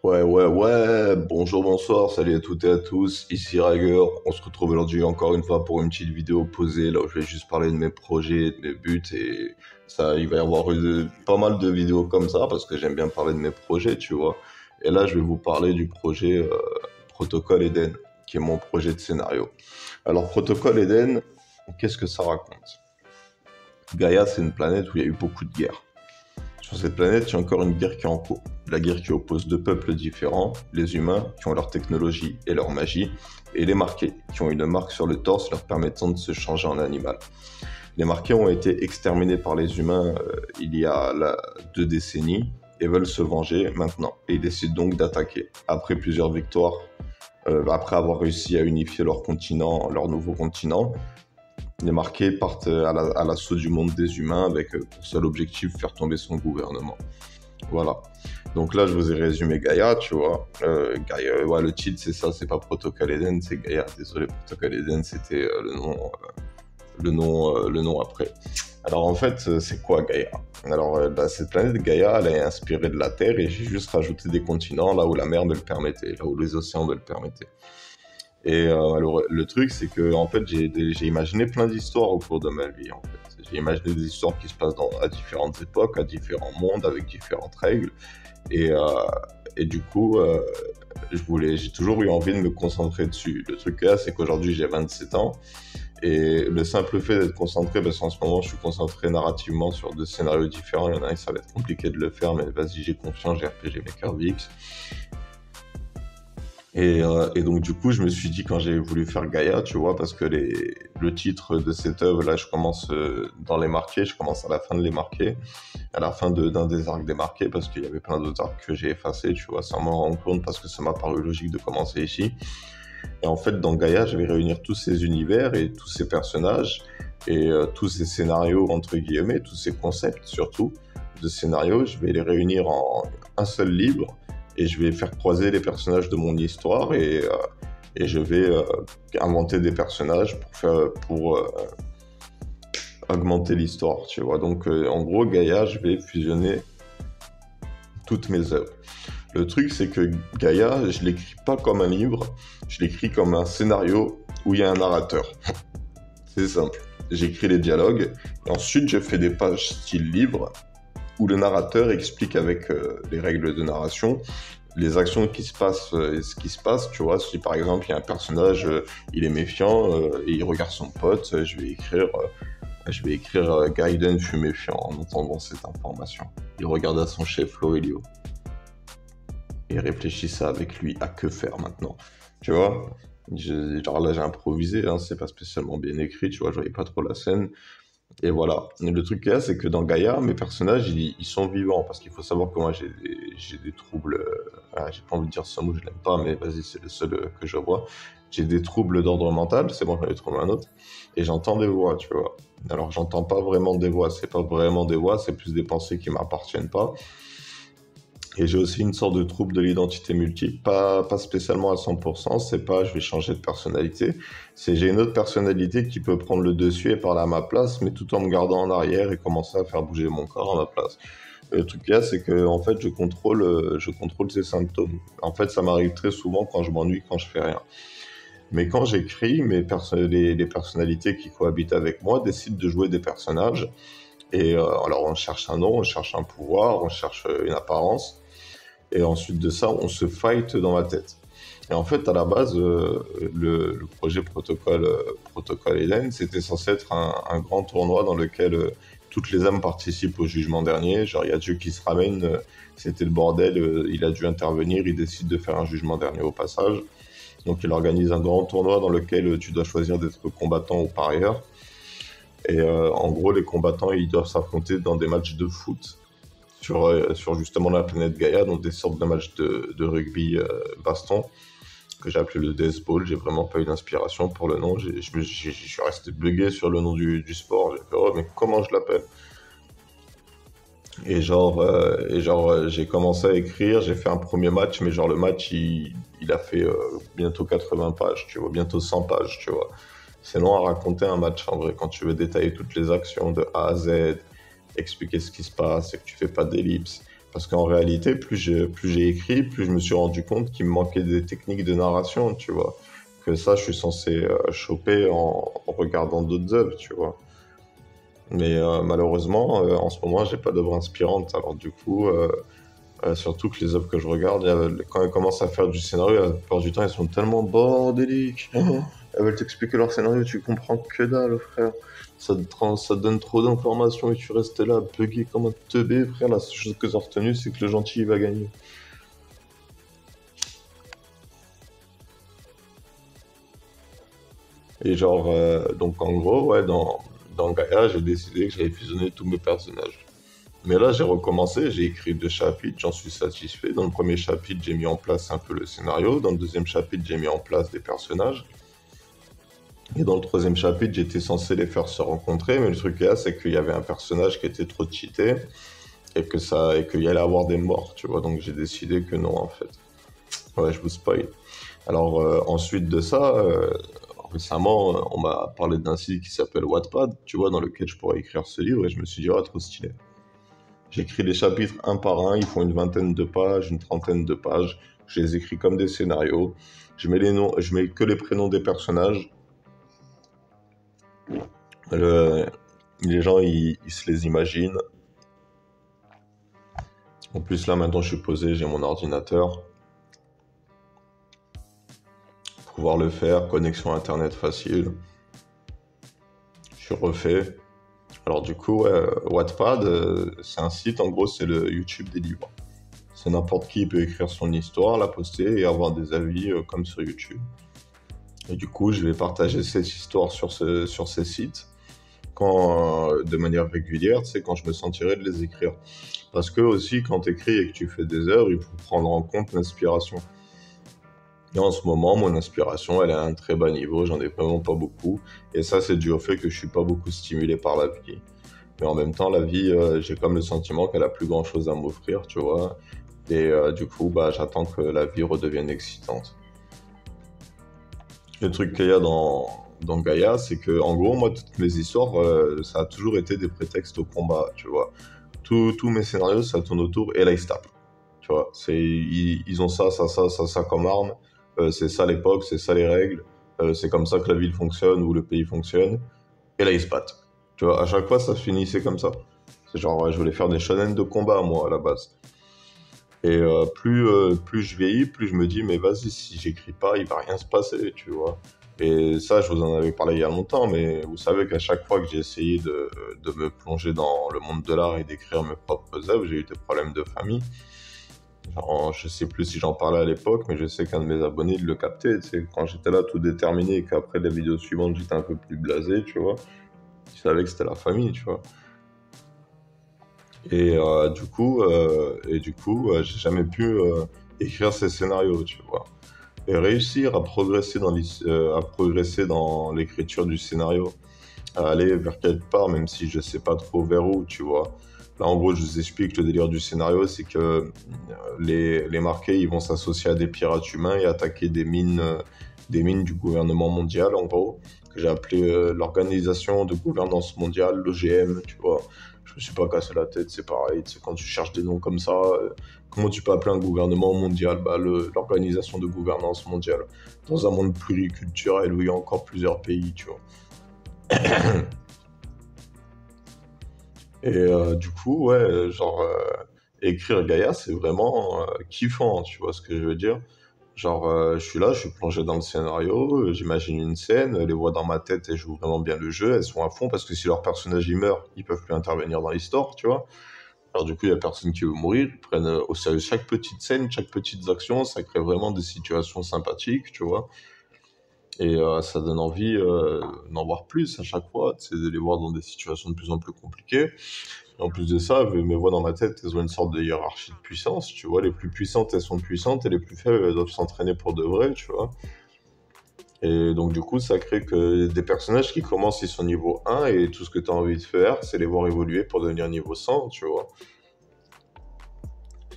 Ouais, bonjour, bonsoir, salut à toutes et à tous, ici Rager, on se retrouve aujourd'hui encore une fois pour une petite vidéo posée, là où je vais juste parler de mes projets, de mes buts, et ça, il va y avoir pas mal de vidéos comme ça, parce que j'aime bien parler de mes projets, tu vois. Et là, je vais vous parler du projet Protocole Eden, qui est mon projet de scénario. Alors, Protocole Eden, qu'est-ce que ça raconte? Gaïa, c'est une planète où il y a eu beaucoup de guerres. Sur cette planète, il y a encore une guerre qui est en cours. La guerre qui oppose deux peuples différents, les humains, qui ont leur technologie et leur magie, et les marqués, qui ont une marque sur le torse leur permettant de se changer en animal. Les marqués ont été exterminés par les humains il y a 2 décennies et veulent se venger maintenant. Et ils décident donc d'attaquer. Après plusieurs victoires, après avoir réussi à unifier leur continent, leur nouveau continent, les marqués partent à l'assaut du monde des humains avec pour seul objectif faire tomber son gouvernement. Voilà. Donc là, je vous ai résumé Gaïa, tu vois. Gaïa, ouais, le titre, c'est ça, c'est pas Protocole Eden, c'est Gaïa. Désolé, Protocole Eden, c'était le nom après. Alors en fait, c'est quoi Gaïa? Alors cette planète Gaïa, elle est inspirée de la Terre et j'ai juste rajouté des continents là où la mer me le permettait, là où les océans me le permettaient. Et alors, le truc, c'est que en fait, j'ai imaginé plein d'histoires au cours de ma vie. En fait, j'ai imaginé des histoires qui se passent à différentes époques, à différents mondes, avec différentes règles. Et, euh, et du coup, j'ai toujours eu envie de me concentrer dessus. Le truc là, c'est qu'aujourd'hui, j'ai 27 ans. Et le simple fait d'être concentré, parce qu'en ce moment, je suis concentré narrativement sur 2 scénarios différents. Il y en a un, ça va être compliqué de le faire, mais vas-y, j'ai confiance, j'ai RPG Maker VX. Et donc du coup, je me suis dit quand j'ai voulu faire Gaïa, tu vois, parce que le titre de cette œuvre, là, je commence dans les marqués, je commence à la fin de les marqués, à la fin d'un des arcs des marqués, parce qu'il y avait plein d'autres arcs que j'ai effacés, tu vois, sans m'en rendre compte, parce que ça m'a paru logique de commencer ici. Et en fait, dans Gaïa, je vais réunir tous ces univers et tous ces personnages, et tous ces scénarios, entre guillemets, tous ces concepts surtout, de scénarios, je vais les réunir en un seul livre, et je vais faire croiser les personnages de mon histoire et je vais inventer des personnages pour augmenter l'histoire, tu vois. Donc en gros, Gaïa, je vais fusionner toutes mes œuvres. Le truc, c'est que Gaïa, je l'écris pas comme un livre, je l'écris comme un scénario où il y a un narrateur. C'est simple. J'écris les dialogues et ensuite je fais des pages style livre où le narrateur explique avec les règles de narration les actions qui se passent et ce qui se passe, tu vois. Si par exemple il y a un personnage, il est méfiant et il regarde son pote, je vais écrire Gaiden fut méfiant en entendant cette information. Il regarda son chef Laurelio et réfléchissait avec lui à que faire maintenant. Tu vois, genre là j'ai improvisé, hein, c'est pas spécialement bien écrit, tu vois, je voyais pas trop la scène. Et voilà. Et le truc qu'il y a, c'est que dans Gaïa, mes personnages, ils sont vivants. Parce qu'il faut savoir que moi, j'ai des troubles. J'ai pas envie de dire ce mot, je l'aime pas, mais vas-y, c'est le seul que je vois. J'ai des troubles d'ordre mental, c'est bon, j'en ai trouvé un autre. Et j'entends des voix, tu vois. Alors, j'entends pas vraiment des voix, c'est pas vraiment des voix, c'est plus des pensées qui m'appartiennent pas. Et j'ai aussi une sorte de trouble de l'identité multiple, pas spécialement à 100%, c'est pas je vais changer de personnalité, c'est j'ai une autre personnalité qui peut prendre le dessus et parler à ma place, mais tout en me gardant en arrière et commencer à faire bouger mon corps à ma place. Le truc là, c'est que en fait, je contrôle ces symptômes. En fait, ça m'arrive très souvent quand je m'ennuie, quand je fais rien. Mais quand j'écris, les personnalités qui cohabitent avec moi décident de jouer des personnages. Et alors, on cherche un nom, on cherche un pouvoir, on cherche une apparence. Et ensuite de ça, on se fight dans la tête. Et en fait, à la base, le projet Protocole Eden, c'était censé être un grand tournoi dans lequel toutes les âmes participent au jugement dernier. Genre, il y a Dieu qui se ramène, c'était le bordel, il a dû intervenir, il décide de faire un jugement dernier au passage. Donc, il organise un grand tournoi dans lequel tu dois choisir d'être combattant ou parieur. Et en gros, les combattants, ils doivent s'affronter dans des matchs de foot sur justement la planète Gaïa, donc des sortes de matchs de rugby baston, que j'ai appelé le Death Ball. J'ai vraiment pas eu d'inspiration pour le nom. Je suis resté bugué sur le nom du sport. J'ai fait, oh, mais comment je l'appelle? J'ai commencé à écrire, j'ai fait un premier match, mais genre le match, il a fait bientôt 80 pages, tu vois, bientôt 100 pages, tu vois. C'est long à raconter un match, en vrai, quand tu veux détailler toutes les actions de A à Z, expliquer ce qui se passe et que tu fais pas d'ellipse. Parce qu'en réalité, plus j'ai écrit, plus je me suis rendu compte qu'il me manquait des techniques de narration, tu vois. Que ça, je suis censé choper en regardant d'autres œuvres, tu vois. Mais malheureusement, en ce moment, j'ai pas d'œuvre inspirante. Alors du coup, surtout que les œuvres que je regarde, quand elles commencent à faire du scénario, la plupart du temps, elles sont tellement bordéliques. Elles veulent t'expliquer leur scénario, tu comprends que dalle, frère. Ça te donne trop d'informations et tu restes là, bugué comme un teubé, frère. La seule chose que j'ai retenue, c'est que le gentil, il va gagner. Et genre, donc en gros, ouais, dans Gaïa, j'ai décidé que j'allais fusionner tous mes personnages. Mais là, j'ai recommencé, j'ai écrit 2 chapitres, j'en suis satisfait. Dans le premier chapitre, j'ai mis en place un peu le scénario. Dans le deuxième chapitre, j'ai mis en place des personnages. Et dans le troisième chapitre, j'étais censé les faire se rencontrer. Mais le truc là, c'est qu'il y avait un personnage qui était trop cheaté et qu'il y allait avoir des morts, tu vois. Donc j'ai décidé que non, en fait. Ouais, je vous spoil. Alors ensuite de ça, récemment, on m'a parlé d'un site qui s'appelle Wattpad, tu vois, dans lequel je pourrais écrire ce livre. Et je me suis dit, ah, trop stylé. J'écris les chapitres un par un, ils font une vingtaine de pages, une trentaine de pages. Je les écris comme des scénarios. Je mets les noms, je mets que les prénoms des personnages. Le- les gens, ils se les imaginent. En plus, là, maintenant, je suis posé, j'ai mon ordinateur. Pouvoir le faire, connexion Internet facile. Je suis refait. Alors du coup, ouais, Wattpad, c'est un site, en gros, c'est le YouTube des livres. C'est n'importe qui peut écrire son histoire, la poster et avoir des avis comme sur YouTube. Et du coup, je vais partager cette histoire sur ces sites de manière régulière, c'est quand je me sentirai de les écrire. Parce que aussi, quand tu écris et que tu fais des œuvres, il faut prendre en compte l'inspiration. Et en ce moment, mon inspiration, elle est à un très bas niveau, j'en ai vraiment pas beaucoup. Et ça, c'est dû au fait que je suis pas beaucoup stimulé par la vie. Mais en même temps, la vie, j'ai comme le sentiment qu'elle a plus grand chose à m'offrir, tu vois. Et du coup, bah, j'attends que la vie redevienne excitante. Le truc qu'il y a dans Gaïa, c'est que, en gros, moi, toutes mes histoires, ça a toujours été des prétextes au combat, tu vois. Tous mes scénarios, ça tourne autour, et là, ils se tapent. Tu vois, ils ont ça comme arme. C'est ça l'époque, c'est ça les règles. C'est comme ça que la ville fonctionne ou le pays fonctionne. Et là, ils se battent. Tu vois, à chaque fois, ça finissait comme ça. C'est genre, ouais, je voulais faire des shonen de combat, moi, à la base. Et plus je vieillis, plus je me dis, mais vas-y, si j'écris pas, il va rien se passer, tu vois. Et ça, je vous en avais parlé il y a longtemps, mais vous savez qu'à chaque fois que j'ai essayé de me plonger dans le monde de l'art et d'écrire mes propres œuvres, j'ai eu des problèmes de famille. Genre, je sais plus si j'en parlais à l'époque, mais je sais qu'un de mes abonnés, il le captait. Tu sais, quand j'étais là tout déterminé et qu'après la vidéo suivante, j'étais un peu plus blasé, tu vois. Il savait que c'était la famille, tu vois. Et j'ai jamais pu écrire ces scénarios, tu vois. Et réussir à progresser à progresser dans l'écriture du scénario, à aller vers quelque part, même si je sais pas trop vers où, tu vois. Là, en gros, je vous explique le délire du scénario, c'est que les marqués, ils vont s'associer à des pirates humains et attaquer des mines du gouvernement mondial, en gros, que j'ai appelé l'Organisation de Gouvernance Mondiale, l'OGM, tu vois. Je me suis pas cassé la tête, c'est pareil, c'est quand tu cherches des noms comme ça, comment tu peux appeler un gouvernement mondial? Bah, l'Organisation de Gouvernance Mondiale, dans un monde pluriculturel où il y a encore plusieurs pays, tu vois. Et du coup, ouais, écrire Gaïa, c'est vraiment kiffant, tu vois ce que je veux dire? Genre, je suis là, je suis plongé dans le scénario, j'imagine une scène, les voix dans ma tête, elles jouent vraiment bien le jeu, elles sont à fond, parce que si leur personnage il meurt, ils peuvent plus intervenir dans l'histoire, tu vois? Alors du coup, il y a personne qui veut mourir, ils prennent au sérieux chaque petite scène, chaque petite action, ça crée vraiment des situations sympathiques, tu vois? Et ça donne envie d'en voir plus à chaque fois, c'est de les voir dans des situations de plus en plus compliquées. Et en plus de ça, mes voix dans ma tête, elles ont une sorte de hiérarchie de puissance, tu vois. Les plus puissantes, elles sont puissantes, et les plus faibles, elles doivent s'entraîner pour de vrai, tu vois. Et donc, du coup, ça crée que des personnages qui commencent, ils sont niveau 1, et tout ce que tu as envie de faire, c'est les voir évoluer pour devenir niveau 100, tu vois.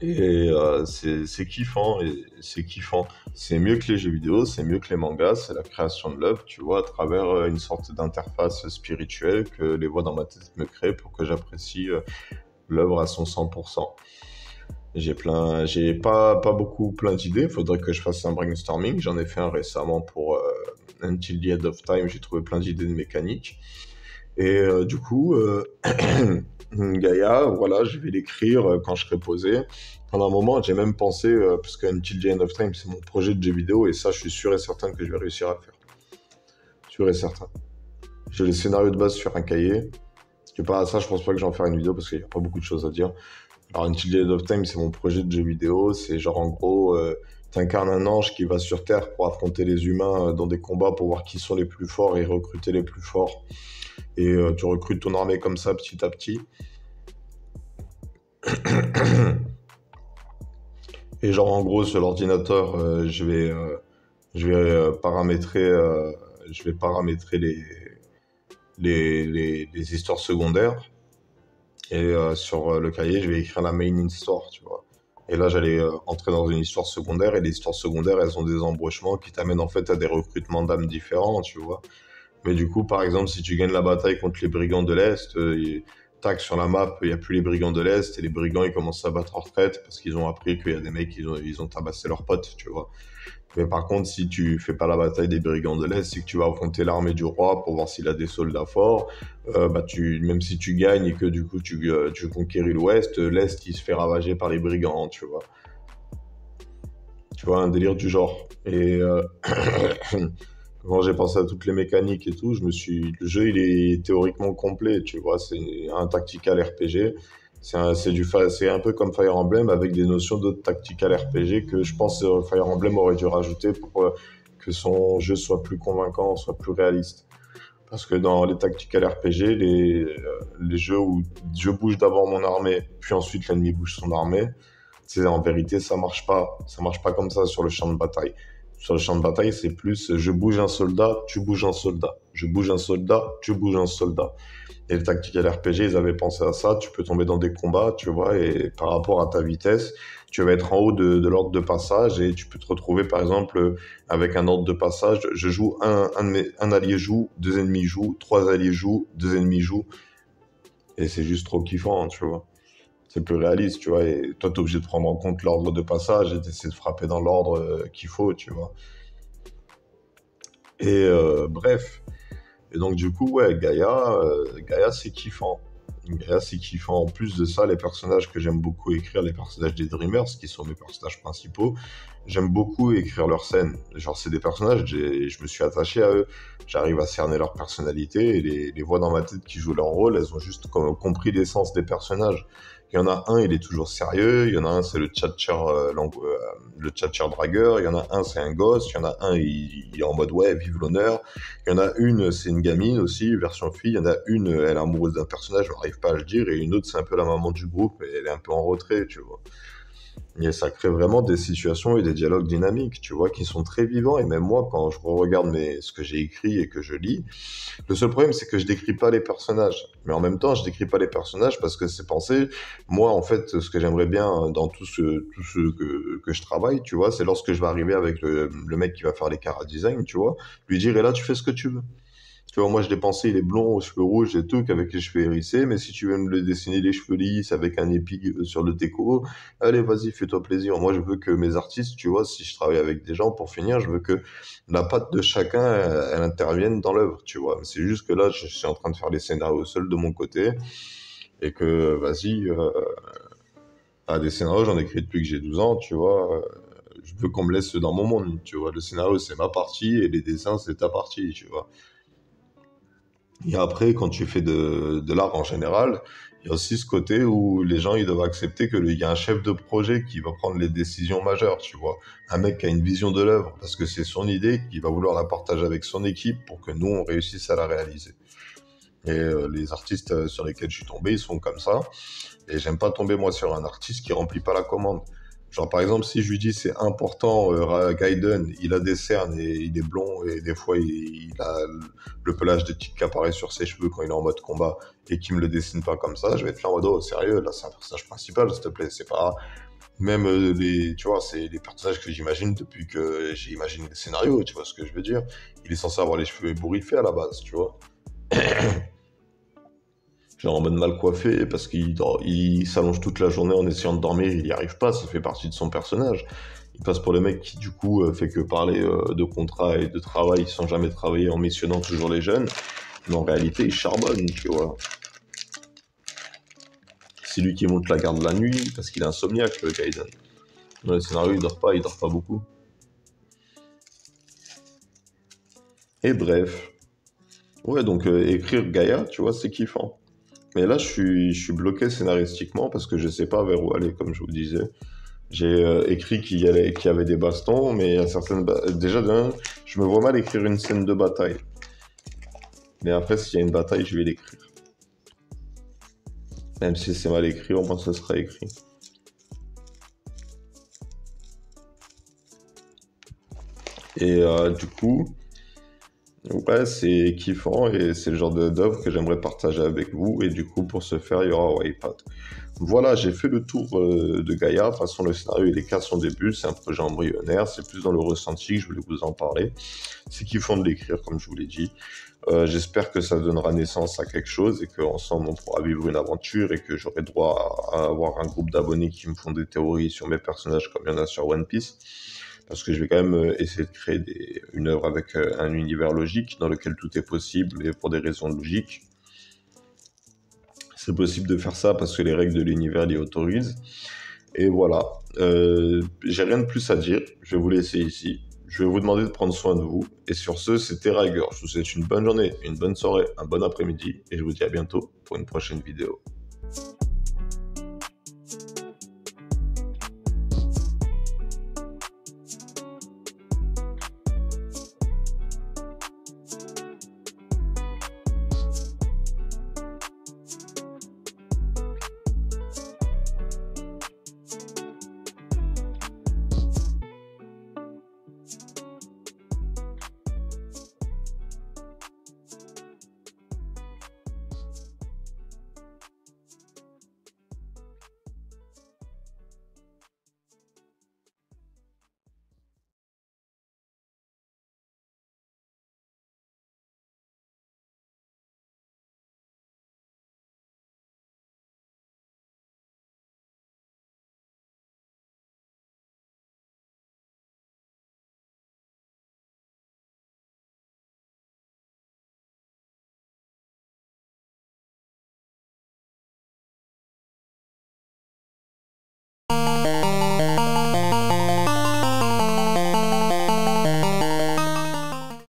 Et c'est kiffant, et c'est kiffant. C'est mieux que les jeux vidéo, c'est mieux que les mangas, c'est la création de l'œuvre, tu vois, à travers une sorte d'interface spirituelle que les voix dans ma tête me créent pour que j'apprécie l'œuvre à son 100%. J'ai pas beaucoup plein d'idées. Il faudrait que je fasse un brainstorming. J'en ai fait un récemment pour Until the End of Time. J'ai trouvé plein d'idées de mécanique. Et du coup, Gaïa, voilà, je vais l'écrire quand je serai posé. Pendant un moment, j'ai même pensé, parce que Until the End of Time, c'est mon projet de jeu vidéo, et ça, je suis sûr et certain que je vais réussir à le faire. Sûr et certain. J'ai les scénarios de base sur un cahier. C'est pas ça, je pense pas que j'en ferai une vidéo parce qu'il n'y a pas beaucoup de choses à dire. Alors, Until the End of Time, c'est mon projet de jeu vidéo. C'est genre, en gros, t'incarnes un ange qui va sur Terre pour affronter les humains dans des combats pour voir qui sont les plus forts et recruter les plus forts. Et tu recrutes ton armée comme ça, petit à petit. Et genre, en gros, sur l'ordinateur, je vais paramétrer les histoires secondaires. Et sur le cahier, je vais écrire la main histoire, tu vois. Et là, j'allais entrer dans une histoire secondaire. Et les histoires secondaires, elles ont des embranchements qui t'amènent en fait à des recrutements d'âmes différents, tu vois. Mais du coup, par exemple, si tu gagnes la bataille contre les brigands de l'Est, tac, sur la map, il n'y a plus les brigands de l'Est, et les brigands, ils commencent à battre en retraite parce qu'ils ont appris qu'il y a des mecs, ils ont tabassé leurs potes, tu vois. Mais par contre, si tu fais pas la bataille des brigands de l'Est, c'est que tu vas affronter l'armée du roi pour voir s'il a des soldats forts. Même si tu gagnes et que du coup tu conquéris l'Ouest, l'Est il se fait ravager par les brigands, tu vois. Tu vois, un délire du genre. Et quand j'ai pensé à toutes les mécaniques et tout, le jeu il est théoriquement complet, tu vois. C'est un tactical RPG. C'est un peu comme Fire Emblem avec des notions d'autres tactical RPG que je pense Fire Emblem aurait dû rajouter pour que son jeu soit plus convaincant, soit plus réaliste. Parce que dans les tactical RPG, les jeux où je bouge d'abord mon armée, puis ensuite l'ennemi bouge son armée, en vérité ça marche pas. Ça marche pas comme ça sur le champ de bataille. Sur le champ de bataille, c'est plus je bouge un soldat, tu bouges un soldat. Je bouge un soldat, tu bouges un soldat. Et le tactical RPG, ils avaient pensé à ça. Tu peux tomber dans des combats, tu vois, et par rapport à ta vitesse, tu vas être en haut de l'ordre de passage et tu peux te retrouver, par exemple, avec un ordre de passage. Je joue un allié joue, deux ennemis jouent, trois alliés jouent, deux ennemis jouent. Et c'est juste trop kiffant, tu vois. C'est plus réaliste, tu vois. Et toi, t'es obligé de prendre en compte l'ordre de passage et d'essayer de frapper dans l'ordre qu'il faut, tu vois. Et bref. Et donc, du coup, ouais, Gaïa, c'est kiffant. Gaïa, c'est kiffant. En plus de ça, les personnages que j'aime beaucoup écrire, les personnages des Dreamers, qui sont mes personnages principaux, j'aime beaucoup écrire leurs scènes. Genre, c'est des personnages, je me suis attaché à eux. J'arrive à cerner leur personnalité et les voix dans ma tête qui jouent leur rôle, elles ont juste compris l'essence des personnages. Il y en a un, il est toujours sérieux. Il y en a un, c'est le tchatcher dragueur. Il y en a un, c'est un gosse. Il y en a un, il est en mode ouais, vive l'honneur. Il y en a une, c'est une gamine aussi, version fille. Il y en a une, elle est amoureuse d'un personnage, je n'arrive pas à le dire. Et une autre, c'est un peu la maman du groupe et elle est un peu en retrait, tu vois. Et ça crée vraiment des situations et des dialogues dynamiques, tu vois, qui sont très vivants. Et même moi, quand je regarde ce que j'ai écrit et que je lis, le seul problème, c'est que je décris pas les personnages. Mais en même temps, je décris pas les personnages parce que c'est pensé. Moi, en fait, ce que j'aimerais bien dans tout ce que je travaille, tu vois, c'est lorsque je vais arriver avec le mec qui va faire les chara design, tu vois, lui dire, et là, tu fais ce que tu veux. Tu vois, moi, je l'ai pensé, il est blond, aux cheveux rouges et tout, avec les cheveux hérissés, mais si tu veux me le dessiner les cheveux lisses avec un épi sur le déco, allez, vas-y, fais-toi plaisir. Moi, je veux que mes artistes, tu vois, si je travaille avec des gens, pour finir, je veux que la patte de chacun, elle intervienne dans l'œuvre, tu vois. C'est juste que là, je suis en train de faire les scénarios seul de mon côté, et que, vas-y, des scénarios, j'en écris depuis que j'ai 12 ans, tu vois. Je veux qu'on me laisse dans mon monde, tu vois. Le scénario, c'est ma partie, et les dessins, c'est ta partie, tu vois. Et après, quand tu fais de l'art en général, il y a aussi ce côté où les gens ils doivent accepter qu'il y a un chef de projet qui va prendre les décisions majeures, tu vois. Un mec qui a une vision de l'œuvre, parce que c'est son idée, qui va vouloir la partager avec son équipe pour que nous, on réussisse à la réaliser. Et les artistes sur lesquels je suis tombé, ils sont comme ça. Et j'aime pas tomber, moi, sur un artiste qui remplit pas la commande. Genre, par exemple, si je lui dis c'est important, Gaiden, il a des cernes et il est blond et des fois il a le pelage de tic qui apparaît sur ses cheveux quand il est en mode combat et qu'il me le dessine pas comme ça, je vais être là en mode oh, sérieux, là c'est un personnage principal, s'il te plaît, c'est pas même tu vois, c'est les personnages que j'imagine depuis que j'ai imaginé les scénarios, tu vois ce que je veux dire. Il est censé avoir les cheveux ébouriffés à la base, tu vois. genre en mode mal coiffé, parce il s'allonge toute la journée en essayant de dormir, il n'y arrive pas, ça fait partie de son personnage. Il passe pour le mec qui, du coup, fait que parler de contrat et de travail sans jamais travailler, en missionnant toujours les jeunes. Mais en réalité, il charbonne, tu vois. C'est lui qui monte la garde la nuit, parce qu'il est insomniaque, le Gaiden. Dans le scénario, il dort pas beaucoup. Et bref. Ouais, donc écrire Gaïa, tu vois, c'est kiffant. Mais là, je suis bloqué scénaristiquement parce que je sais pas vers où aller, comme je vous disais. J'ai écrit qu'il y avait des bastons, mais il y a déjà, je me vois mal écrire une scène de bataille. Mais après, s'il y a une bataille, je vais l'écrire. Même si c'est mal écrit, au moins ça sera écrit. Et du coup, ouais, c'est kiffant et c'est le genre d'œuvre que j'aimerais partager avec vous. Et du coup, pour ce faire, il y aura Wipeout. Voilà, j'ai fait le tour de Gaïa. De toute façon, le scénario, il est qu'à son début. C'est un projet embryonnaire. C'est plus dans le ressenti que je voulais vous en parler. C'est kiffant de l'écrire, comme je vous l'ai dit. J'espère que ça donnera naissance à quelque chose et qu'ensemble, on pourra vivre une aventure et que j'aurai droit à avoir un groupe d'abonnés qui me font des théories sur mes personnages comme il y en a sur One Piece. Parce que je vais quand même essayer de créer une œuvre avec un univers logique dans lequel tout est possible et pour des raisons logiques. C'est possible de faire ça parce que les règles de l'univers l'y autorisent. Et voilà, j'ai rien de plus à dire. Je vais vous laisser ici. Je vais vous demander de prendre soin de vous. Et sur ce, c'était Riger. Je vous souhaite une bonne journée, une bonne soirée, un bon après-midi. Et je vous dis à bientôt pour une prochaine vidéo.